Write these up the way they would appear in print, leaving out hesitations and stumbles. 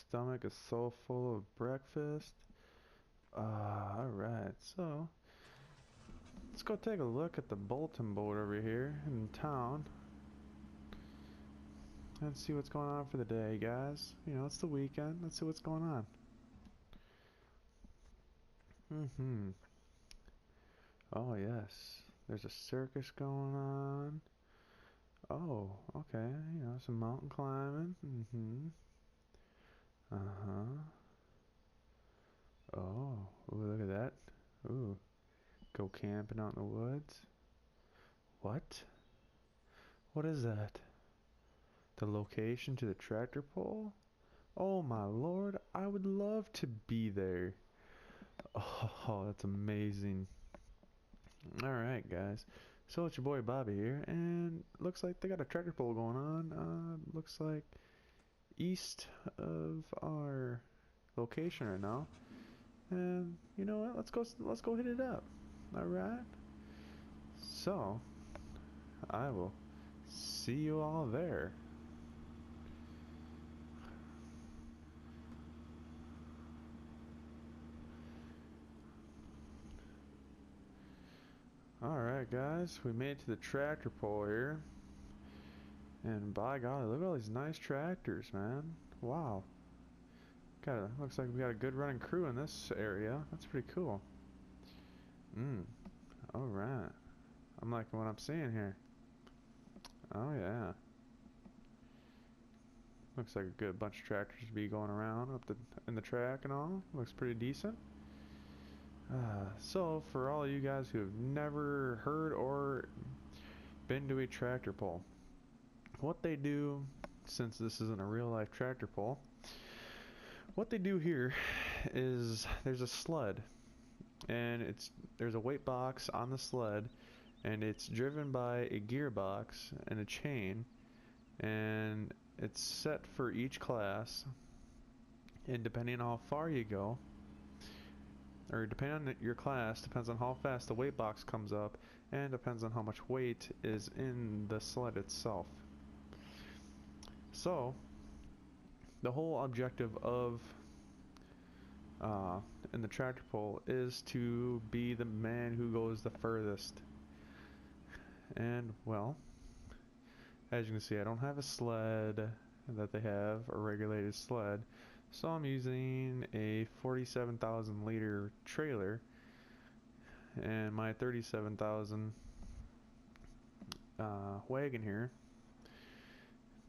stomach is so full of breakfast. Alright, so let's go take a look at the bulletin board over here in town and see what's going on for the day, guys. You know, it's the weekend. Let's see what's going on. Oh, yes. There's a circus going on. Oh, okay. You know, some mountain climbing. Uh-huh. Oh, ooh, look at that. Ooh, go camping out in the woods. What? What is that? The location to the tractor pull? Oh my lord, I would love to be there. Oh, that's amazing. Alright, guys. So it's your boy Bobby here, and looks like they got a tractor pull going on. Looks like east of our location right now. And you know what? Let's go hit it up. Alright? So, I will see you all there. Alright guys, we made it to the tractor pull here. And by golly, look at all these nice tractors, man. Wow. Looks like we got a good running crew in this area. That's pretty cool. Alright. I'm liking what I'm seeing here. Oh yeah. Looks like a good bunch of tractors to be going around in the track and all. Looks pretty decent. So for all of you guys who have never heard or been to a tractor pull, what they do, since this isn't a real life tractor pull, what they do here is there's a sled, and there's a weight box on the sled, and it's driven by a gearbox and a chain, and it's set for each class, and depending on how far you go, or depending on your class, depends on how fast the weight box comes up, and depends on how much weight is in the sled itself. So the whole objective of in the tractor pull is to be the man who goes the furthest. And well, as you can see, I don't have a sled that they have, a regulated sled, so I'm using a 47,000 liter trailer and my 37,000 wagon here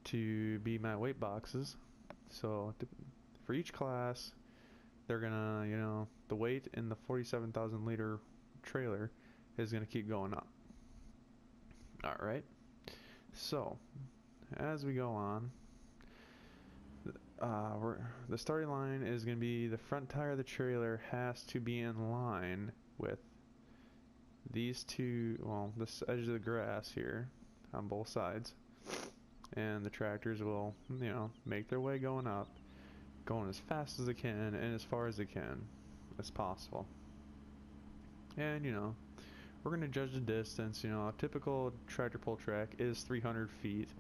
to be my weight boxes. So for each class, they're gonna, you know, the weight in the 47,000 liter trailer is gonna keep going up. Alright, so as we go on, the starting line is going to be the front tire of the trailer has to be in line with these two, well, this edge of the grass here on both sides, and the tractors will, you know, make their way going up, going as fast as they can and as far as they can as possible. And you know, we're going to judge the distance. You know, a typical tractor pull track is 300 feet.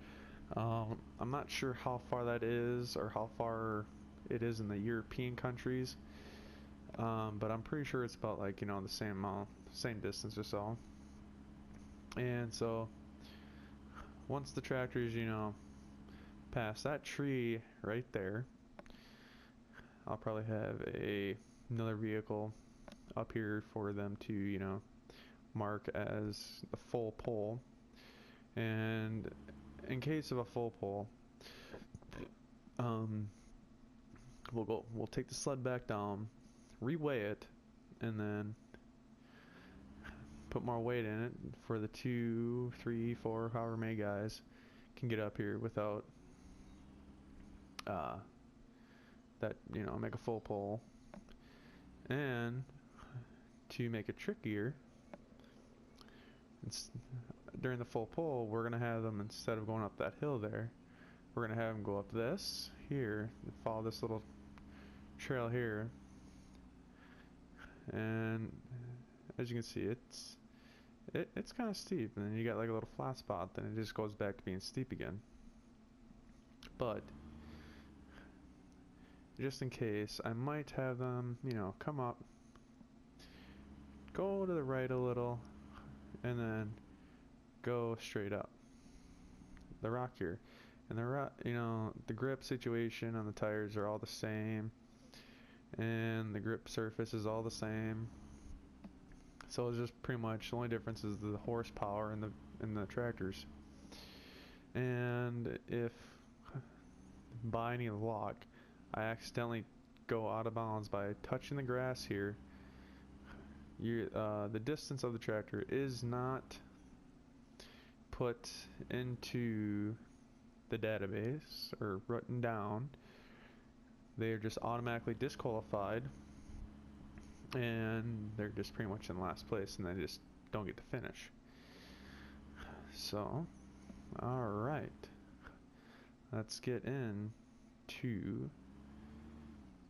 I'm not sure how far that is or how far it is in the European countries, but I'm pretty sure it's about, like, you know, the same distance or so. And so once the tractors, you know, pass that tree right there, I'll probably have another vehicle up here for them to, you know, mark as the full pull. And in case of a full pull, we'll take the sled back down, reweigh it, and then put more weight in it for the 2, 3, 4, however many guys can get up here without that, you know, make a full pull. And to make it trickier, during the full pull, we're gonna have them, instead of going up that hill there, we're gonna have them go up this here, follow this little trail here, and as you can see, it's kind of steep, and then you got like a little flat spot, then it just goes back to being steep again. But just in case, I might have them, you know, come up, go to the right a little, and then go straight up the rock here. And you know, the grip situation on the tires are all the same, and the grip surface is all the same. So it's just pretty much the only difference is the horsepower in the tractors. And if by any luck I accidentally go out of bounds by touching the grass here, the distance of the tractor is not put into the database or written down. They are just automatically disqualified, and they're just pretty much in last place, and they just don't get to finish. So, alright, let's get into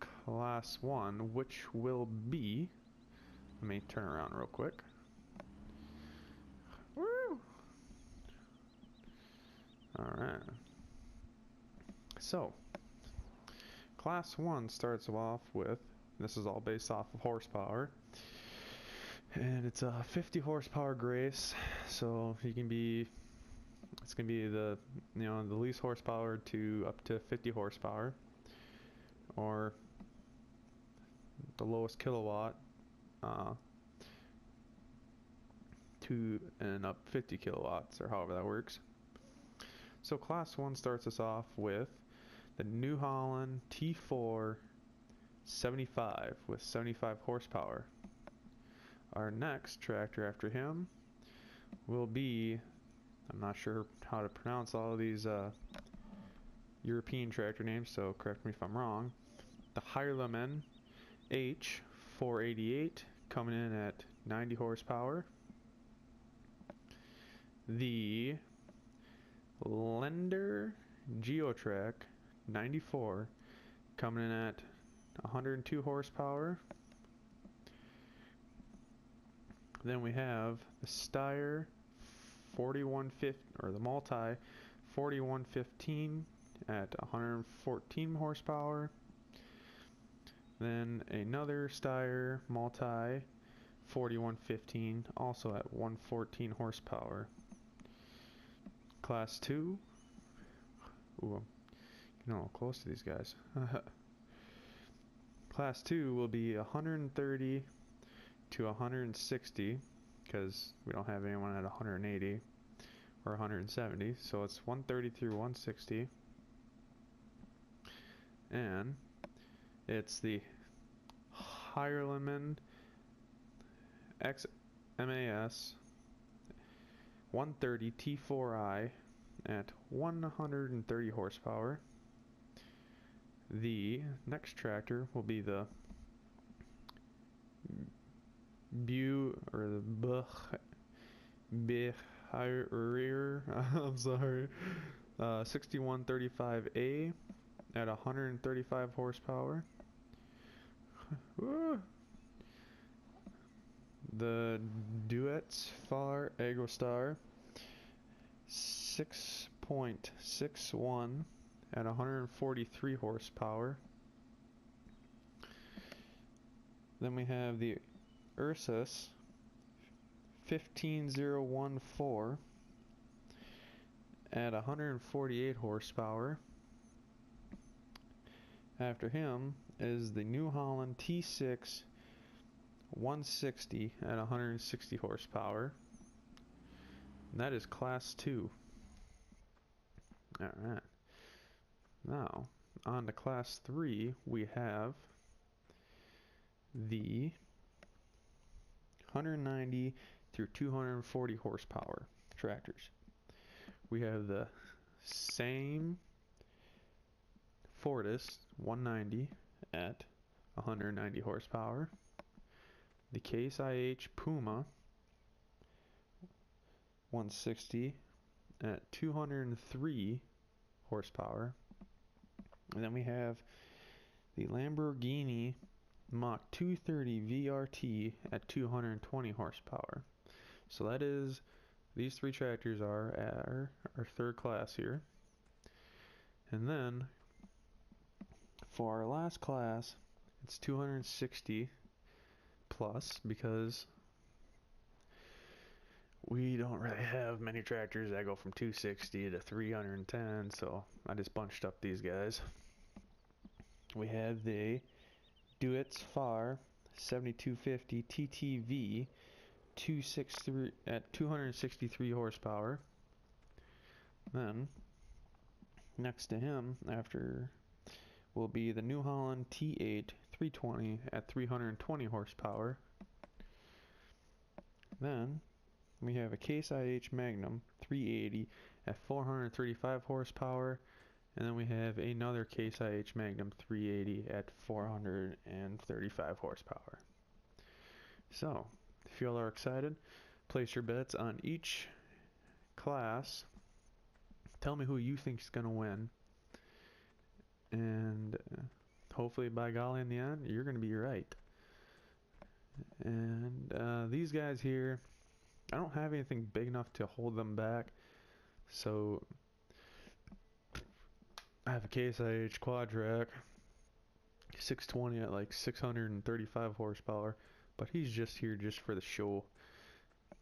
Class 1, which will be, let me turn around real quick. Woo! Alright. So, Class 1 starts off with, this is all based off of horsepower, and it's a 50 horsepower grace, so it's gonna be the, you know, the least horsepower to up to 50 horsepower, or the lowest kilowatt to and up 50 kilowatts, or however that works. So Class 1 starts us off with the New Holland T4 75 with 75 horsepower. Our next tractor after him will be, I'm not sure how to pronounce all of these European tractor names, so correct me if I'm wrong. The Heilemann H488 coming in at 90 horsepower. The Lender Geotrack 94 coming in at 102 horsepower. Then we have the Steyr 4150, or the Multi 4115 at 114 horsepower. Then another Steyr Multi 4115, also at 114 horsepower. Class 2. Ooh, I'm getting a little close to these guys. Class 2 will be 130 to 160, because we don't have anyone at 180 or 170, so it's 130 through 160. And it's the Heilemann XMAS 130 T4i at 130 horsepower. The next tractor will be the I'm sorry, 6135A at 135 horsepower. The Duets Far Agrostar 6.61 at 143 horsepower. Then we have the Ursus 15014 at 148 horsepower. After him is the New Holland T6 160 at 160 horsepower. And that is Class 2. Alright. Now, on to Class 3, we have the 190 through 240 horsepower tractors. We have the same Fortis 190 at 190 horsepower. The Case IH Puma 160 at 203 horsepower. And then we have the Lamborghini Mach 230 VRT at 220 horsepower. So that is, these three tractors are our third class here. And then for our last class, it's 260 plus because we don't really have many tractors that go from 260 to 310, so I just bunched up these guys. We have the Deutz Fahr 7250 TTV 263 at 263 horsepower. Then next to him after will be the New Holland T8 320 at 320 horsepower. Then we have a Case IH Magnum 380 at 435 horsepower, and then we have another Case IH Magnum 380 at 435 horsepower. So, if you all are excited, place your bets on each class. Tell me who you think is going to win, and hopefully, by golly, in the end, you're going to be right. And these guys here, I don't have anything big enough to hold them back, so I have a Case IH Quadrac 620 at like 635 horsepower, but he's just here just for the show.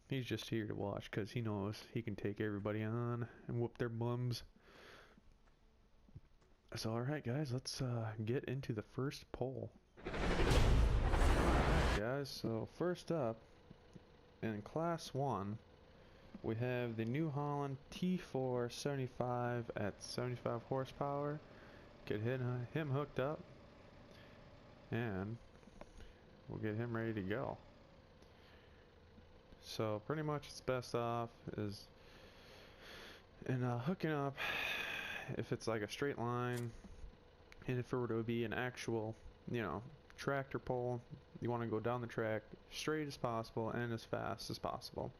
He's just here to watch because he knows he can take everybody on and whoop their bums. So alright guys, let's get into the first poll. Alright guys, so first up, in Class 1, we have the New Holland T4 75 at 75 horsepower. Get him hooked up, and we'll get him ready to go. So pretty much it's best off is in hooking up, if it's like a straight line, and if it were to be an actual, you know, tractor pull, you want to go down the track straight as possible and as fast as possible,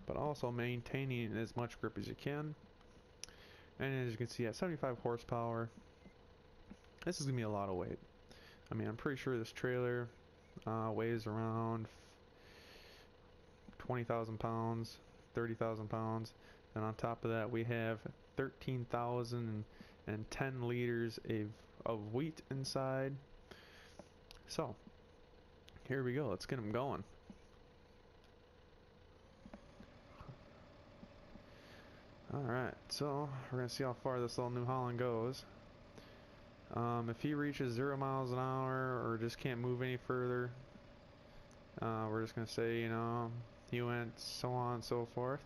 but also maintaining as much grip as you can. And as you can see, at 75 horsepower, this is gonna be a lot of weight. I mean, I'm pretty sure this trailer weighs around 20,000 pounds, 30,000 pounds, and on top of that we have 13,010 liters of wheat inside. So here we go, let's get them going. Alright, so we're gonna see how far this little New Holland goes. If he reaches 0 miles an hour or just can't move any further, we're just gonna say, you know, he went so on and so forth.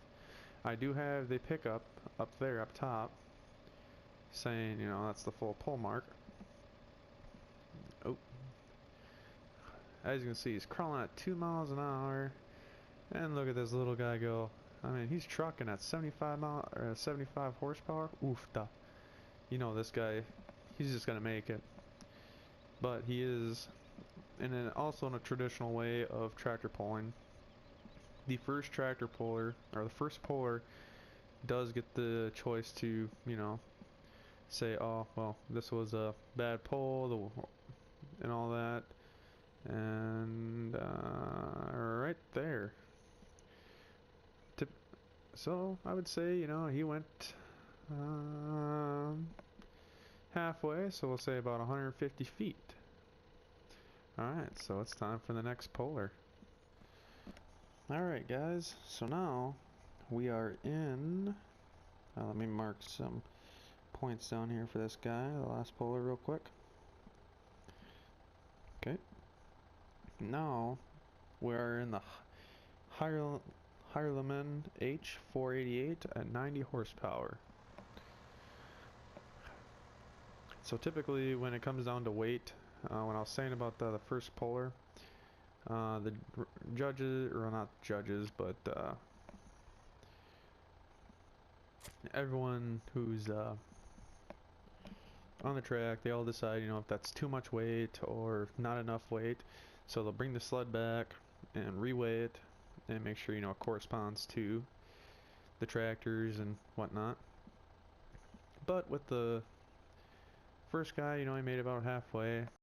I do have the pickup up there, up top, saying, you know, that's the full pull mark. Oh, as you can see, he's crawling at 2 miles an hour, and look at this little guy go. I mean, he's trucking at 75 horsepower. Oof, duh. You know, this guy, he's just gonna make it. But he is, and also in a traditional way of tractor pulling, the first tractor puller, or the first puller, does get the choice to, you know, say, oh, well, this was a bad pull, and all that. And right there. So I would say, you know, he went halfway, so we'll say about 150 feet. Alright, so it's time for the next puller. Alright guys, so now we are in, let me mark some points down here for this guy, the last puller real quick. Okay, now we are in the Hirleman H488 at 90 horsepower. So typically when it comes down to weight, when I was saying about the first puller, the judges, or not judges, but everyone who's on the track, they all decide, you know, if that's too much weight or not enough weight. So they'll bring the sled back and reweigh it and make sure, you know, it corresponds to the tractors and whatnot. But with the first guy, you know, he made about halfway.